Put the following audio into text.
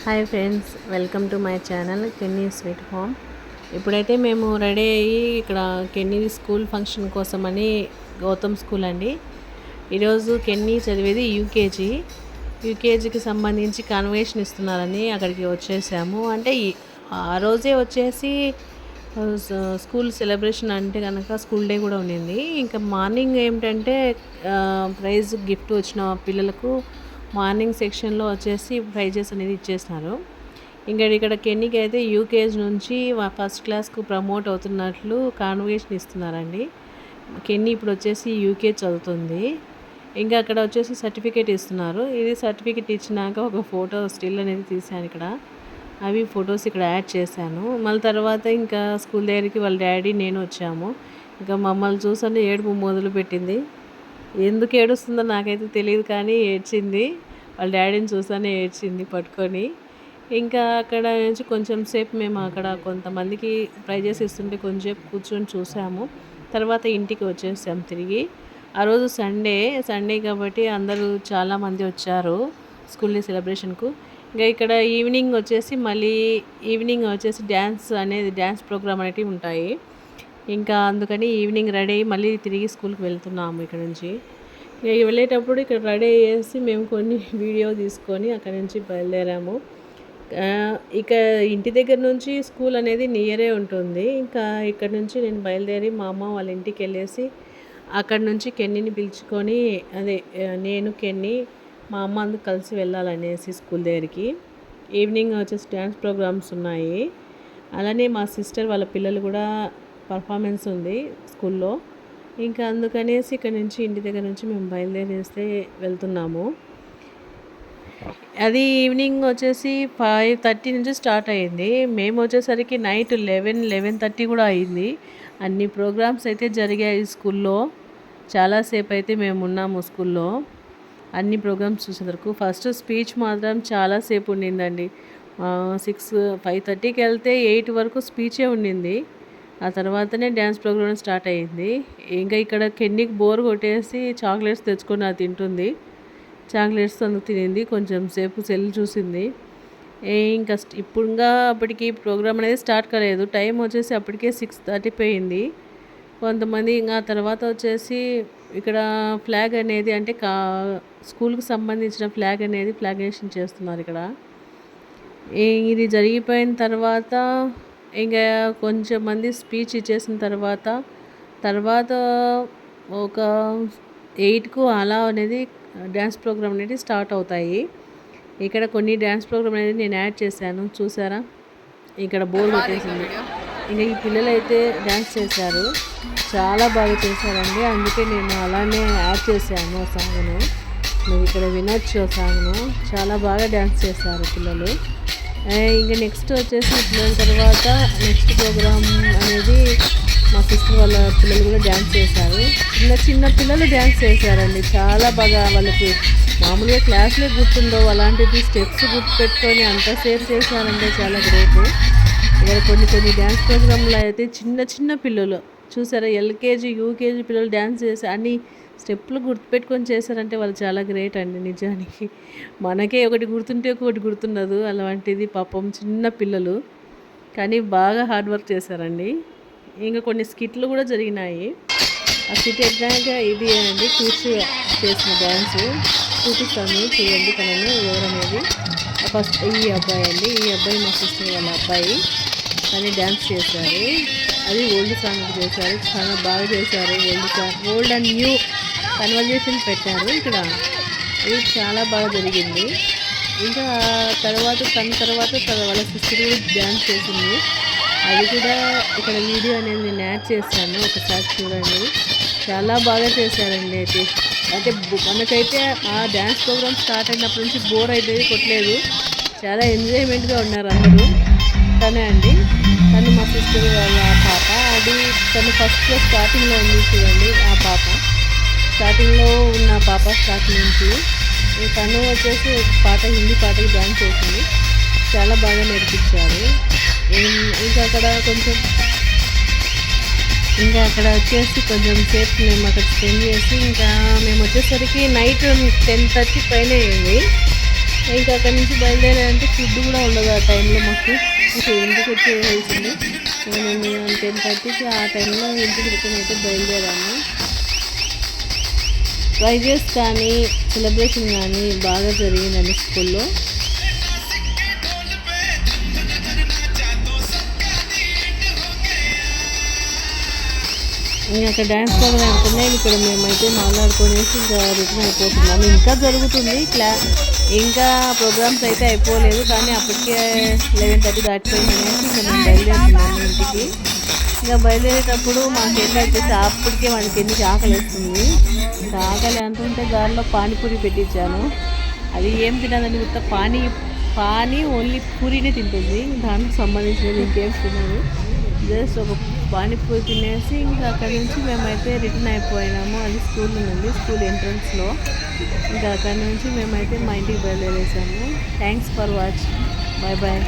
Hi friends, welcome to my channel Kenny sweet home. ఇప్పుడైతే మేము ready అయ్యి ఇక్కడ కెన్నీ స్కూల్ ఫంక్షన్ కోసమని గౌతమ్ స్కూల్ అండి. ఈరోజు కెన్నీ చదివేది యూకేజీకి సంబంధించి కాన్వకేషన్ ఇస్తున్నారని అక్కడికి వచ్చేసాము. అంటే ఆ రోజే వచ్చేసి స్కూల్ సెలబ్రేషన్ అంటే కనుక స్కూల్ డే కూడా ఉండింది. ఇంకా మార్నింగ్ ఏమిటంటే ప్రైజ్ గిఫ్ట్ వచ్చిన పిల్లలకు మార్నింగ్ సెక్షన్లో వచ్చేసి ప్రైజెస్ అనేది ఇచ్చేసినారు. ఇంకా ఇక్కడ కెన్నీకి అయితే యూకేజీ నుంచి ఫస్ట్ క్లాస్కు ప్రమోట్ అవుతున్నట్లు కాన్వకేషన్ ఇస్తున్నారండి. కెన్నీ ఇప్పుడు వచ్చేసి యూకేజీ చదువుతుంది. ఇంకా అక్కడ వచ్చేసి సర్టిఫికేట్ ఇస్తున్నారు. ఇది సర్టిఫికేట్ ఇచ్చినాక ఒక ఫోటో స్టిల్ అనేది తీశాను ఇక్కడ. అవి ఫొటోస్ ఇక్కడ యాడ్ చేశాను. మళ్ళీ తర్వాత ఇంకా స్కూల్ దగ్గరికి వాళ్ళ డాడీ నేను వచ్చాము. ఇంకా మమ్మల్ని చూసని ఏడుపు మొదలుపెట్టింది. ఎందుకు ఏడుస్తుందో నాకైతే తెలియదు, కానీ ఏడ్చింది. వాళ్ళ డాడీని చూసానే ఏడ్చింది పట్టుకొని. ఇంకా అక్కడ నుంచి కొంచెం సేపు మేము అక్కడ కొంతమందికి ప్రైజెస్ ఇస్తుంటే కొంచెం కూర్చొని చూసాము. తర్వాత ఇంటికి వచ్చేసాము తిరిగి. ఆ రోజు సండే కాబట్టి అందరూ చాలామంది వచ్చారు స్కూల్ డే సెలబ్రేషన్కు. ఇంకా ఇక్కడ ఈవినింగ్ వచ్చేసి డ్యాన్స్ ప్రోగ్రామ్ అనేటివి ఉంటాయి. ఇంకా అందుకని ఈవినింగ్ రెడీ అయ్యి మళ్ళీ తిరిగి స్కూల్కి వెళ్తున్నాము ఇక్కడ నుంచి. ఇక వెళ్ళేటప్పుడు ఇక్కడ రెడీ అయ్యేసి మేము కొన్ని వీడియో తీసుకొని అక్కడ నుంచి బయలుదేరాము. ఇక ఇంటి దగ్గర నుంచి స్కూల్ అనేది నియరే ఉంటుంది. ఇంకా ఇక్కడ నుంచి నేను బయలుదేరి మా అమ్మ వాళ్ళ ఇంటికి వెళ్ళేసి అక్కడ నుంచి కెన్నీని పిలుచుకొని నేను కెన్నీ మా అమ్మ అందుకు కలిసి వెళ్ళాలనేసి స్కూల్ దగ్గరికి. ఈవినింగ్ వచ్చేసి డ్యాన్స్ ప్రోగ్రామ్స్ ఉన్నాయి. అలానే మా సిస్టర్ వాళ్ళ పిల్లలు కూడా పర్ఫార్మెన్స్ ఉంది స్కూల్లో. ఇంకా అందుకనేసి ఇక్కడ నుంచి ఇంటి దగ్గర నుంచి మేము బయలుదేరేస్తే వెళ్తున్నాము. అది ఈవినింగ్ వచ్చేసి 5:30 నుంచి స్టార్ట్ అయ్యింది. మేము వచ్చేసరికి నైట్ 11:30 కూడా అయింది. అన్ని ప్రోగ్రామ్స్ అయితే జరిగాయి స్కూల్లో. చాలాసేపు అయితే మేము ఉన్నాము స్కూల్లో అన్ని ప్రోగ్రామ్స్ చూసేందుకు. ఫస్ట్ స్పీచ్ మాత్రం చాలాసేపు ఉండిందండి. 5:30కి వెళ్తే 8 వరకు స్పీచే ఉండింది. ఆ తర్వాతనే డ్యాన్స్ ప్రోగ్రామ్ స్టార్ట్ అయ్యింది. ఇంకా ఇక్కడ కెన్నీకి బోర్ కొట్టేసి చాక్లెట్స్ తెచ్చుకొని అది తింటుంది. చాక్లెట్స్ అందుకు తినింది, కొంచెం సేపు సెల్ చూసింది. ఇంకా అప్పటికి ప్రోగ్రామ్ అనేది స్టార్ట్ కాలేదు. టైం వచ్చేసి అప్పటికే 6:30 పోయింది. కొంతమంది ఇంకా తర్వాత వచ్చేసి ఇక్కడ ఫ్లాగ్ అనేది అంటే స్కూల్కి సంబంధించిన ఫ్లాగ్ అనేది ఫ్లాగేషన్ చేస్తున్నారు ఇక్కడ. ఇది జరిగిపోయిన తర్వాత ఇంకా కొంచెం మంది స్పీచ్ ఇచ్చేసిన తర్వాత ఒక 8కు అలా అనేది డ్యాన్స్ ప్రోగ్రామ్ అనేది స్టార్ట్ అవుతాయి. ఇక్కడ కొన్ని డ్యాన్స్ ప్రోగ్రామ్ అనేది నేను యాడ్ చేశాను, చూసారా? ఇక్కడ బోర్ కొట్టేసింది. ఇంకా ఈ పిల్లలు అయితే డ్యాన్స్ చేశారు, చాలా బాగా చేశారండి. అందుకే నేను అలానే యాడ్ చేశాను సాంగ్ను. మీరు ఇక్కడ వినొచ్చు సాంగ్ను. చాలా బాగా డ్యాన్స్ చేశారు పిల్లలు. ఇంకా నెక్స్ట్ వచ్చేసి పిల్లల తర్వాత నెక్స్ట్ ప్రోగ్రామ్ అనేది మా సిస్టర్ వాళ్ళ పిల్లలు కూడా డ్యాన్స్ చేశారు. చిన్న పిల్లలు డ్యాన్స్ చేశారండి. చాలా బాగా వాళ్ళకి మామూలుగా క్లాస్లో గుర్తుండవు, అలాంటిది స్టెప్స్ గుర్తుపెట్టుకొని అంతసేపు చేశారంటే చాలా గ్రేట్. ఇక్కడ కొన్ని డ్యాన్స్ ప్రోగ్రాంలో అయితే చిన్న పిల్లలు చూసారా, ఎల్కేజీ యూకేజీ పిల్లలు డ్యాన్స్ చేసి అన్ని స్టెప్పులు గుర్తుపెట్టుకొని చేశారంటే వాళ్ళు చాలా గ్రేట్ అండి నిజానికి. మనకే ఒకటి గుర్తుంటే ఒకటి గుర్తుండదు, అలాంటిది పాపం చిన్న పిల్లలు కానీ బాగా హార్డ్ వర్క్ చేశారండి. ఇంకా కొన్ని స్కిట్లు కూడా జరిగినాయి. ఆ స్కిట్ ఎగ్జాక్ట్గా ఇది అండి కూర్చు చేసిన డ్యాన్స్ చూపిస్తాను, చూడండి తనను ఎవరనేది. ఫస్ట్ ఈ అబ్బాయి మా సిస్టర్ వాళ్ళ అబ్బాయి కానీ డ్యాన్స్ చేశారు. అది ఓల్డ్ సాంగ్ చేశారు, చాలా బాగా చేశారు. ఓల్డ్ అండ్ న్యూ కన్వర్జేషన్ పెట్టారు ఇక్కడ. ఇది చాలా బాగా జరిగింది. ఇంకా తర్వాత వాళ్ళ సిస్టర్ కూడా డ్యాన్స్ చేసింది. అది కూడా ఇక్కడ వీడియో అనేది నేను యాడ్ చేశాను, ఒకసారి చూడండి. చాలా బాగా చేశారండి. అంటే మనకైతే ఆ డ్యాన్స్ ప్రోగ్రామ్ స్టార్ట్ అయినప్పటి నుంచి బోర్ అయితే కొట్టలేదు, చాలా ఎంజాయ్మెంట్గా ఉన్నారు అందరూ. తను మా సిస్టర్ వాళ్ళ పాప, తను ఫస్ట్లో స్టార్టింగ్లో ఉంది చూడండి. ఆ పాప స్టార్టింగ్లో ఉన్న పాప స్టార్టింగ్ నుంచి తను వచ్చేసి హిందీ పాటకి డ్యాన్స్ చేసింది. చాలా బాగా నేర్పించారు. ఇంకా అక్కడ వచ్చేసి కొంచెం సేపు మేము అక్కడ స్పెండ్ చేసి ఇంకా మేము వచ్చేసరికి నైట్ 10:30 పైన అయింది. ఇంకా అక్కడి నుంచి బయలుదేరాలంటే ఫుడ్ కూడా ఉండదు ఆ టైంలో మాకు. ఇంకా ఇంటికి వచ్చేయాల్సింది. మేము 10:30కి ఆ టైంలో ఇంటికి రిటర్న్ అయితే బయలుదేరాము. ప్రైజెస్ కానీ సెలబ్రేషన్ కానీ బాగా జరిగిందండి స్కూల్లో. ఇంకా అక్కడ డ్యాన్స్ ప్రోగ్రామ్ అనుకున్నాయి. ఇక్కడ మేమైతే మాట్లాడుకునేసి ఇంకా రిటర్న్ అయిపోతున్నాము. ఇంకా జరుగుతుంది ఇంకా ప్రోగ్రామ్స్ అయితే అయిపోలేదు, కానీ అప్పటికే 11:30 దాటిపోయింది అనేసి ఇంకా మేము బయలుదేరుతున్నాము ఇంటికి. ఇంకా బయలుదేరేటప్పుడు మాకు ఏంటంటే అప్పటికే మనకి ఎందుకు ఆకలి వేస్తుంది. ఇంకా ఆకలి అంటుంటే దారిలో పానీపూరి పెట్టించాను. అది ఏం తినదని గుర్త పానీ ఓన్లీ పూరీనే తింటుంది, దానికి సంబంధించినది ఇంకేం తినదు. జస్ట్ ఒక పానీపూరి తినేసి ఇంకా అక్కడి నుంచి మేమైతే రిటర్న్ అయిపోయినాము. అది స్కూల్ నుండి, స్కూల్ ఎంట్రన్స్లో. ఇంకా అక్కడి నుంచి మేమైతే మా ఇంటికి బయలుదేరేసాము. Thanks for watching. Bye bye.